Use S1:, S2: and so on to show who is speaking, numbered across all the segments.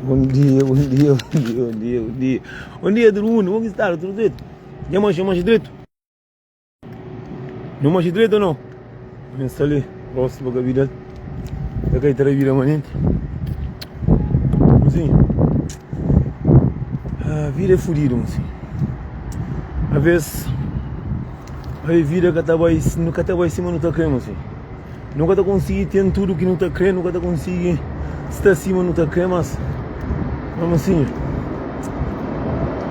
S1: Bom dia, bom dia, bom dia, bom dia, bom dia. Bom dia, todo mundo. Vamos estar, tudo direito? Já mancha direito? Não mancha direito ou não? Pensa ali, gosto da vida. Da que terá vida manente. Assim, a vida é fodida, assim. Às vezes, a vida que nunca estava em cima, não está crendo, assim. Nunca está conseguindo ter tudo que não está crendo, nunca está conseguindo estar acima, não está crendo, mas assim,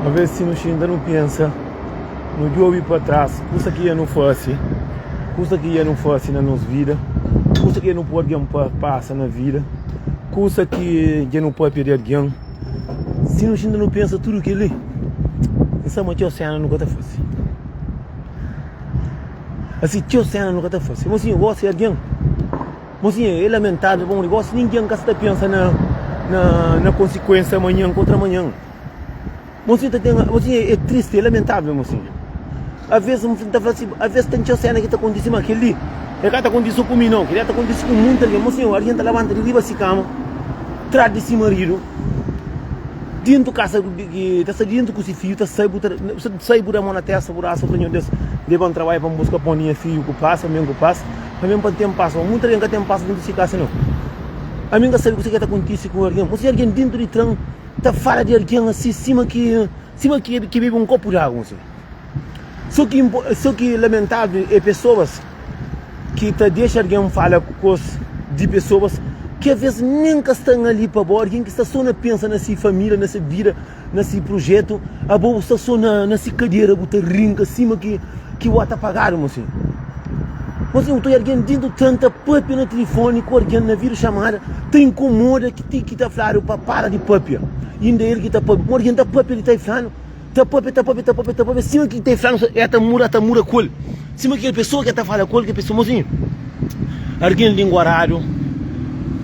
S1: a vezes se nós ainda não pensa, no dia ouvir para trás, coisa que já não fosse, coisa que já não fosse na nossa vida, coisa que já não pode passar na vida, coisa que já não pode perder alguém. Se nós ainda não pensa tudo aquilo ali, essa é oceano nunca está fácil. Assim, tio oceano nunca está fácil. Mas assim, eu gosto de alguém. Mas assim, é lamentável, bom negócio, ninguém que está pensando na consequência amanhã contra amanhã. Mas assim, é triste, é lamentável, assim. Às vezes tem tio oceano que está acontecendo aquele ali. É que está acontecendo comigo não, que está acontecendo com muita gente. Mas assim, a gente levanta de riba se cama, traz de si marido, dentro casa que está dentro com esse filho, sai por a mão na testa, por a ação, levam trabalho para buscar poninha filho que passa, mesmo que passa, mesmo para tempo passa, muita gente que tem passa dentro desse casa não. A mim que sabe o que está acontecendo com alguém, mas alguém dentro de trem está fora de alguém assim, cima que bebe um copo de água, assim. Só que lamentável é pessoas que deixam alguém falar coisas de pessoas que às vezes nem que estão ali para bordo, alguém que está só na pensa nessa família, nessa vida, nesse projeto, a boa está só nessa cadeira, botar rinca acima que o está pagaram, assim. Mas eu estou alguém dentro tanta papia no telefone, com alguém na videochamada, te incomoda que está falando para de papia. E ainda ele que está papia, mas alguém está papia, ele está falando, está papia, cima que está falando, está mura com ele. Cima que a pessoa que está falando com ele, que a pessoa, assim, alguém linguarário,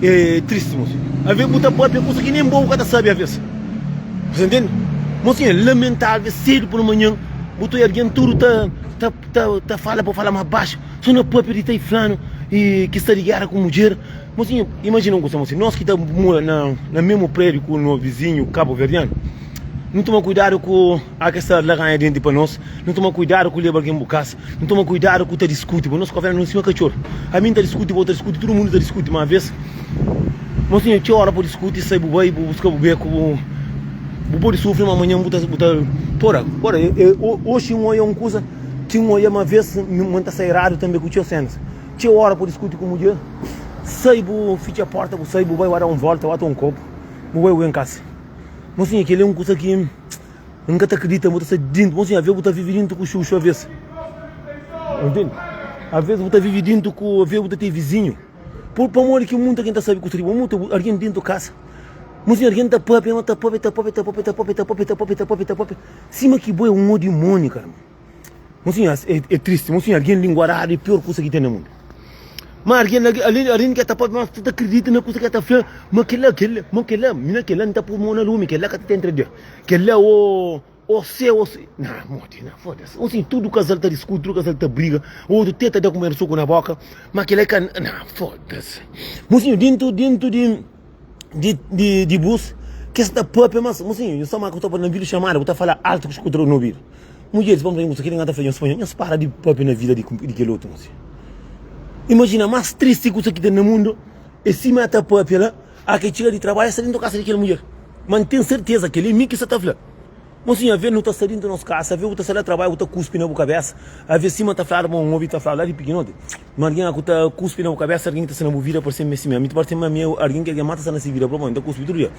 S1: é triste, moço. A ver, botar papia, coisa que nem bom cada sabe a vez. Você entende? Mas assim, é lamentável, cedo por manhã, botou alguém tudo tá fala para falar mais baixo, só na papia de tá falando e que está ligada com mulher. Mas assim, imagina uma coisa, assim, nós que estamos na mesmo prédio com o vizinho Cabo Verdeano, não toma cuidado com a questão da laganha dentro para nós, não toma cuidado com o levar alguém para casa, não toma cuidado com o que discute, porque nós conversamos em cima cachorro. A mim discute, o outro discute, todo mundo discute uma vez. Mas assim, tinha hora para discutir, sai para o buscar o beco, o pode sofrer, mas amanhã botar fora. Hoje é uma coisa, tinha uma vez, muita sair raro também com o tio Senso. Tinha hora para discutir com a mulher, sai para fechar a porta, sai para vai dar uma volta, vai dar um copo, vai em casa. Mas assim, aquele é uma coisa que nunca te acredita, mas você dentro, mas assim, às vezes você vive dentro com o chuchu, às vezes. Entende? Às vezes você vive dentro com, às vezes você tem vizinho. Por amor que muita gente sabe que muito alguém dentro de casa. Mas alguém tá pop, cima que boi é um demônio, cara. Mas assim, é triste, mas assim, alguém linguarado é a pior coisa que tem no mundo. Mas alguém que tá pop, mas tu acredita na coisa que tá falando, mas aquela, mina aquela não tá por mão na lume, aquela que tá entre dentro. Aquela o céu, não, morte, não, foda-se. Assim, tudo o casal tá discutindo, tudo o casal tá briga, ou tu tenta dar comer suco na boca, mas aquela que, não, foda-se. Mas assim, dentro de bus, que esta pop, mas assim, eu só mais que eu estou na vida chamada, eu estou a falar alto que escutou no vídeo. Mulheres, vamos ver, que ninguém está fazendo espanhol, não se para de pop na vida de aquele outro, assim. Imagina, mais triste coisa que tem no mundo, e cima esta pop lá, a que chega de trabalho, está dentro da casa daquela mulher. Mas tem certeza que ele é mim que você está falando. Mas assim, a ver não está saindo da nossa casa, a ver o que está saindo de trabalho, o que está cuspindo na cabeça, a ver cima está falando, um ouvido está falando lá de pequeno, mas alguém que está cuspindo na cabeça, alguém que está sendo movida por ser mesmo, a mim parece alguém que mata se não se vira, provavelmente está cuspindo tudo dia.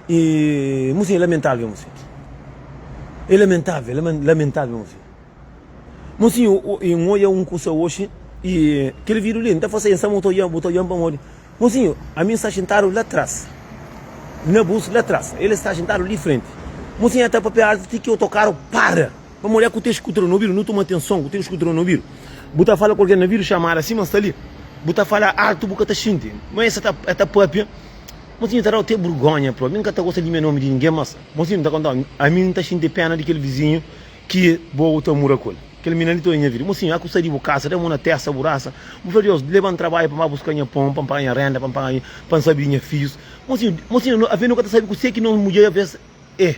S1: E, mas assim, é lamentável, assim. É lamentável, assim. Mas assim, eu olho um curso hoje, e aquele vídeo ali, não está fazendo essa botou para morrer. Mas assim, a mim está sentado lá atrás, na bolsa lá atrás, ele está sentado ali em frente. Mas assim, até para tem que eu tocar, para mulher que o teu escutou no vídeo, não toma atenção, que o teu escutou no vídeo. Bota fala com alguém no vídeo, chamar assim, mas está ali. Bota fala alto, boca está xinte. Mas essa está papia. Mas assim, terá o teu vergonha, pô. Nunca está gostando de meu nome de ninguém, mas assim, não está contando. A mim não está xinte pena daquele vizinho que boa o teu muracol. Aquele menino ali em vídeo. Mas assim, a custa de casa, deu uma terça, buraça. Meu Deus, levando trabalho para buscar minha pão, para pagar renda, para saber minha filhos. mocinho, a ver nunca sabe que você que não mulher a vez é.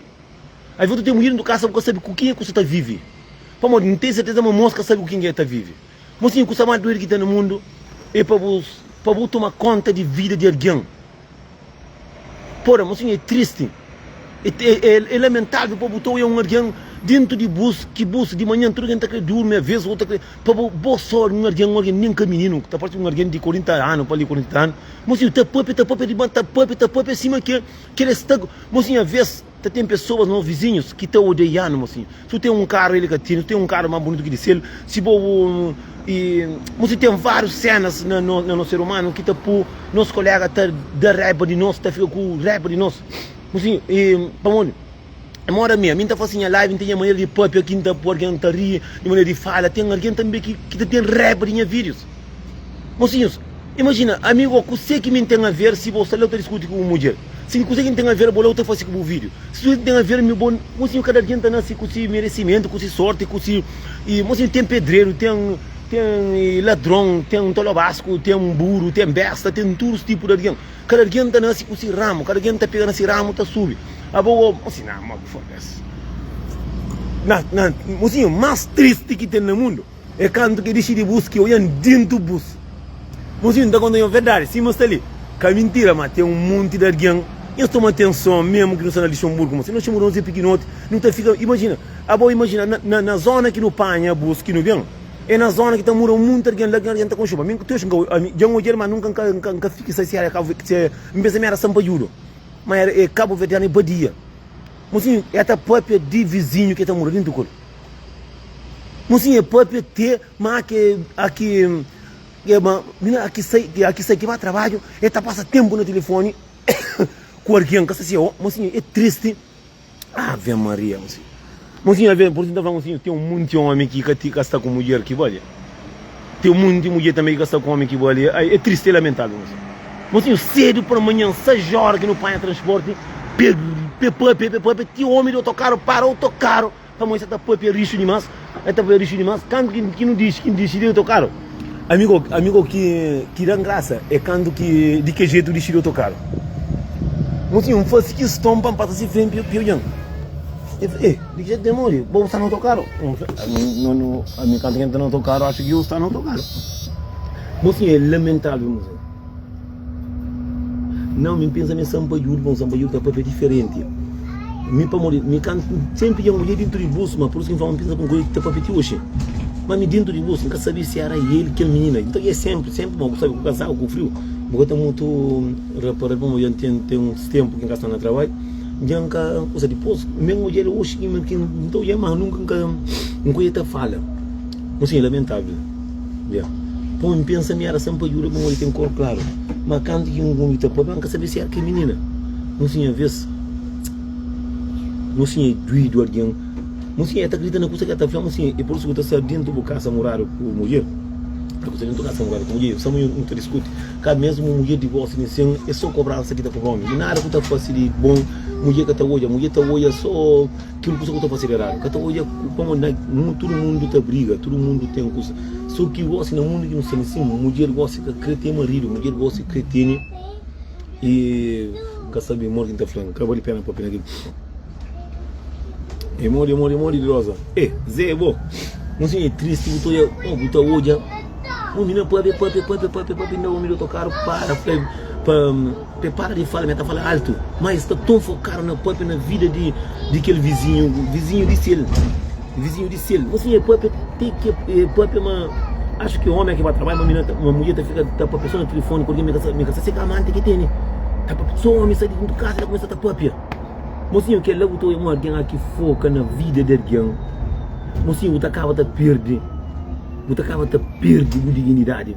S1: Aí você tem mulher no casa porque sabe com quem é que você está vive. Para não ter certeza uma mosca sabe com quem é que está vive. Mocinho, que mais doer que está no mundo é para você tomar conta de vida de alguém. Porra, mocinho, é triste. É lamentável para botar alguém dentro de bus, que bus de manhã tudo gente que dorme a vez outra para boa sorte alguém nem caminho, tá parte alguém de 40 anos, para ali 40 anos. Mocinho, tá pup de banda, tá pup acima que ele está, mocinho, a vez tem pessoas, não vizinhos que estão odiando, mocinho. Se tem um carro ele que tem, tem um carro mais bonito que de ser, se bom mocinho, tem várias cenas no ser humano que tá por nosso colega tá da raiva de nós, tá fica com raiva de nós. Mocinho, para onde? Mora minha tá fazendo live, tem a maneira de pop aqui, tá por alguém tá ri, de maneira de fala, tem alguém também que tem rap de vídeos. Mocinhos, imagina, amigo, você que me tem a ver se você não está discutindo com uma mulher. Se você que tem a ver, eu estou fazendo com o vídeo. Se você tem a ver, meu bom, mocinho, cada dia tá nascendo com esse merecimento, com essa sorte, com esse. E mocinho, tem pedreiro, tem ladrão, tem um tolobasco, tem um burro, tem besta, tem todos os tipos de alguém. Cada dia tá nascendo com esse ramo, cada dia tá pegando esse ramo, tá subindo. Assim, não, mas foda-se. Mocinho, mais triste que tem no mundo é quando que deixa de bus que olham dentro do bus. Mocinho, tá contando a verdade, se mostra ali. Que é mentira, mas tem um monte de alguém. Eu estou atenção mesmo que não está na Luxemburgo, mas se nós chamamos de pequenote, não tá fica. Imagina, imagina, na zona que não panha bus, que não vem. É na zona que está morando muito alguém lá que está com chuva. Mesmo que tu acha que eu não mas nunca fica se é empresa minha era sampaiudo. Mas é Cabo Verde e Badia. Mocinho, é a própria de vizinho que está morando dentro do corpo. Mocinho, é própria ter, mas aqui sai que vai trabalho, está passa tempo no telefone com alguém que assim, mocinho, é triste. Ave Maria, mocinho. Mocinho, por exemplo, mocinho, tem um monte de homem que está com mulher que vale. Tem um monte de mulher também que está com homem que vale. É triste e lamentável, mocinho. Mocinho, cedo por amanhã, 6 horas que não paga transporte, tem homem de autocarro, para o autocarro, para mostrar que está rico demais, está rico demais, quando que não diz, que diz de autocarro? Amigo que dá graça, é quando que, de que jeito diz de autocarro? Mocinho, faz que estompa para se frente, pior. De que jeito demônio, vou estar no autocarro? Não, a minha canto que entra no autocarro, acho que eu estou no autocarro. Mocinho, é lamentável, mocinho. Não, me pensa em São Paulo é diferente. Me canto sempre eu mulher dentro de bolso, mas por isso que eu pensa com coisa que está para pedir hoje. Mas me dentro de bolso, nunca sabia se era ele, que é menina. Então é sempre bom, sabe, com o casal, com o frio. Eu estou muito reparado, como eu tenho uns tempos que eu no trabalho. Eu nunca, coisa depois, mesmo mulher hoje, então eu nunca ia fala. Assim, é lamentável. Pô, me pensa minha São Paulo, como ele tem cor claro. Mas quando que um está pobre, nunca sabia se era que menina. Não tinha vez. Não tinha doído alguém. Não tinha está gritando coisa que está falando, assim, e por isso que está dentro do casa morar com a mulher. Porque você dentro do casa morar com a mulher, só não te discute. Cada mesmo uma mulher de voz assim, é só cobrar essa que está problema. E nada que está fazendo bom, mulher que está olha só aquilo que está fazendo errado. Que está olha como todo mundo está briga, todo mundo tem coisa. Só que gosta no mundo que não sabe assim, mulher gosta de creter marido, mulher gosta de cretine e que sabe amor que está falando, acabou de pena para pena aqui. Amor de rosa. Zé, bom, não sei, é triste, botou hoje, o menino pode, não, o menino tocar para de falar, está falando alto, mas está tão focado na vida de aquele vizinho de selo. Vizinho de selo, você tem que acho que o homem que vai trabalhar, uma mulher fica para a pessoa no telefone, porque me cansa seca amante que tem, tá para só homem sai de casa, ela começa a estar própria. Mocinho, que logo tu alguém que foca na vida de alguém, mocinho, você acaba de perder, a dignidade,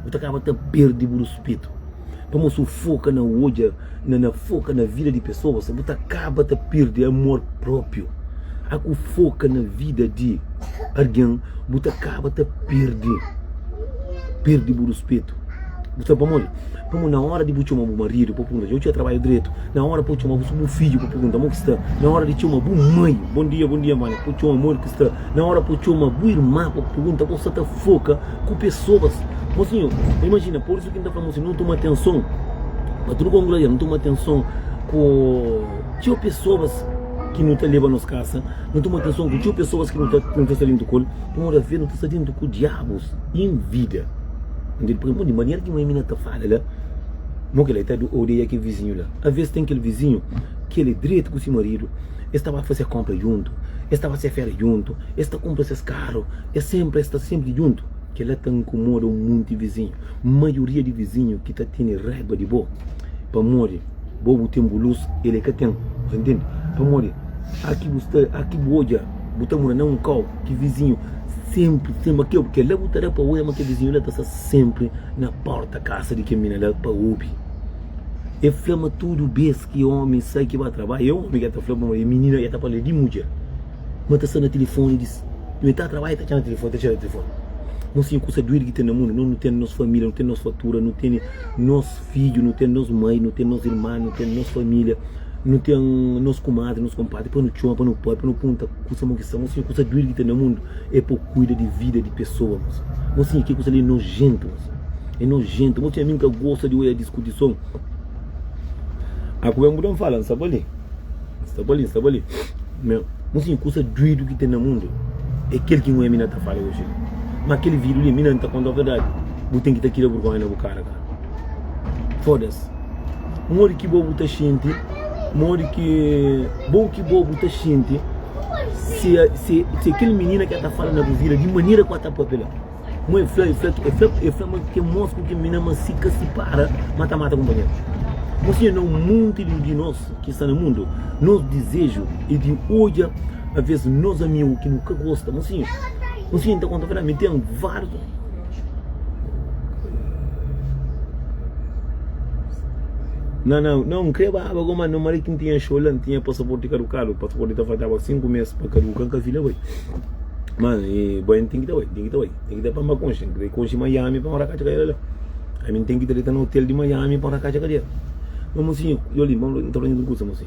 S1: você acaba de perder o respeito. Como você foca na hoje, foca na vida de pessoas, você acaba de perder amor próprio. A que foca na vida de alguém, você acaba de perder o respeito. Você vamos na hora de chamar o marido, para perguntar, eu tinha trabalho direito, na hora de chamar o filho, para perguntar, como está, na hora de chamar a mãe, bom dia, mãe, para chamar amor que está, na hora de chamar a irmã, para perguntar, você está foca com pessoas. Mocinho, imagina, por isso que ainda falamos assim, não toma atenção Mas tudo com glória, não toma atenção com tinha pessoas que não te levam nos casa, não toma atenção com tinha pessoas que não te saindo do colo, tu mora ver, não te saindo com diabos em vida. Porque de maneira que uma menina te fala lá, não que ele está odeia aquele vizinho lá. Às vezes tem aquele vizinho que ele é direito com o seu marido, estava a fazer compra junto, estava a ser férias junto, está compra esses carros, está sempre junto. Que ela te incomoda muito de vizinho. A maioria de vizinhos que está tendo raiva de boa, para morrer, bobo tem luz, ele que tem, entende? Para morrer, aqui boja, botar mora não um carro, que vizinho sempre aqui, porque ele botará para olhar, mas que vizinho ele está sempre na porta da casa de que menina lá para ouvir. E flama tudo vez que homem sai que vai trabalhar, eu homem que está flama, e menina que está para ler de mulher, mas está no telefone, diz, me está trabalhando, está no telefone, está no telefone. Não sei coisa doida que tem no mundo, não tem nossa família, não tem nossa fatura, não tem nosso filho, não tem nossa mãe, não tem nossa irmã, não tem nossa família, não tem nosso comadre, nosso compadre, para no chão, para no pai, para no punta, coisa que são, não sei coisa doida que tem no mundo, é por cuidar de vida de pessoas, não sei que coisa ali é nojento, é nojento, não sei a mim que gosta de olhar a discussão, a coisa não fala, sabe ali, não sei coisa doida que tem no mundo, é aquele que não é mina tá falando hoje. Mas aquele vírus ali, mina não está contando a verdade. Você tem que estar aqui na vergonha na boca, cara. Foda-se. Mori que bobo está gente, mori que bom que bobo está gente. Se aquele menino que está falando na buzina, de maneira que está papelando. Mãe, que mostra que a menina macica se para, mata companheiro. Você não muito de nós que está no mundo, nós desejo e de hoje, às vezes, nós amigos que nunca gostam, assim. Você então quando realmente tem vários. Não, creio que agora não marido que tinha show, não tinha passaporte caducado, o passaporte estava faltava 5 meses para caducar com a filha, vai. Mano, e bom, tem que dar para uma concha, concha Miami para morar cá de lá. A mim tem que ir no hotel de Miami para morar cá de lá. Mas assim, eu lhe mando então indo curso assim.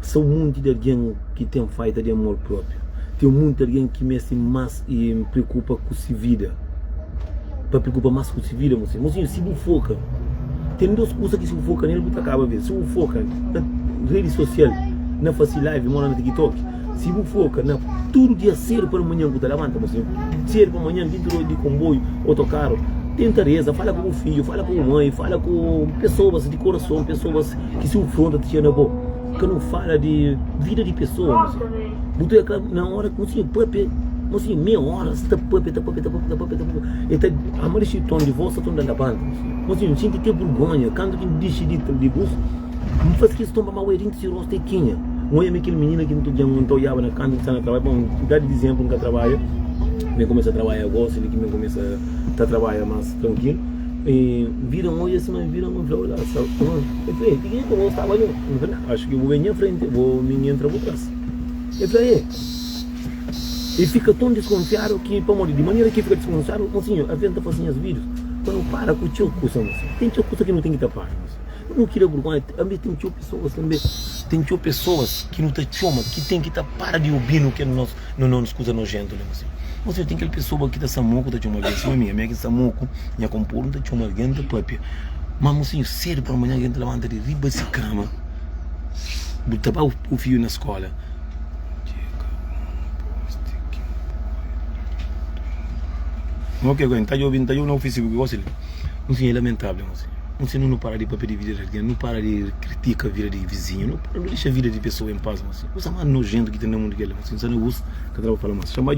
S1: São muito de alguém que tem falta de amor próprio. Tem muito alguém que mexe mais e preocupa com sua vida. Para preocupar mais com sua vida, você. Mas se você foca, tem duas coisas que se foca nele, você acaba vendo. Se você foca na rede social, na face live, mora na TikTok, se você foca na todo dia cedo para amanhã que você levanta, você. Cedo para amanhã, dentro de comboio, autocarro, tenta reza, fala com o filho, fala com a mãe, fala com pessoas de coração, pessoas que se enfrentam te na boa. Que não fala de vida de pessoas, você na hora que você pode, você meia hora, está pode, então a maioria de tom de voz está da banda, você não sente ter vergonha, quando que diz de bus, não faz que estou para mal ir se rosta quinha, não é aquele menino que não estou já na canto está na trabalho, bom, dá de exemplo nunca trabalha, me começa a trabalhar agora, ele que me começa a trabalhar mais tranquilo. E viram hoje assim, mas viram um valor lá, sabe? Eu falei, que eu vou estar ali? Acho que eu vou vir à frente, vou me entrar por trás. Eu falei, e fica tão desconfiado que, para morrer, de maneira que fica desconfiado, assim, a venda fazendo os vídeos, quando para com o tio coisa, tem tio coisa que não tem que tapar, eu não queria vergonha, também tem tio pessoas também, tem tio pessoas que não te chamam, que tem que tapar de ouvir no que não nos coisa nojento, assim. Você tem aquela pessoa que está samuco, está chamando alguém, minha que samuco, minha compor, está chamando alguém, está própria. Mas assim, cedo para amanhã, a gente levanta de riba de cama, botar o filho na escola. Ok, agora, está eu na oficina, que você é lamentável, você não para de pedir vida de alguém, não para de criticar a vida de vizinho, não deixa a vida de pessoa em paz, você é mais nojento que tem no mundo que ele, você não usa, que eu vou falar mais, chama a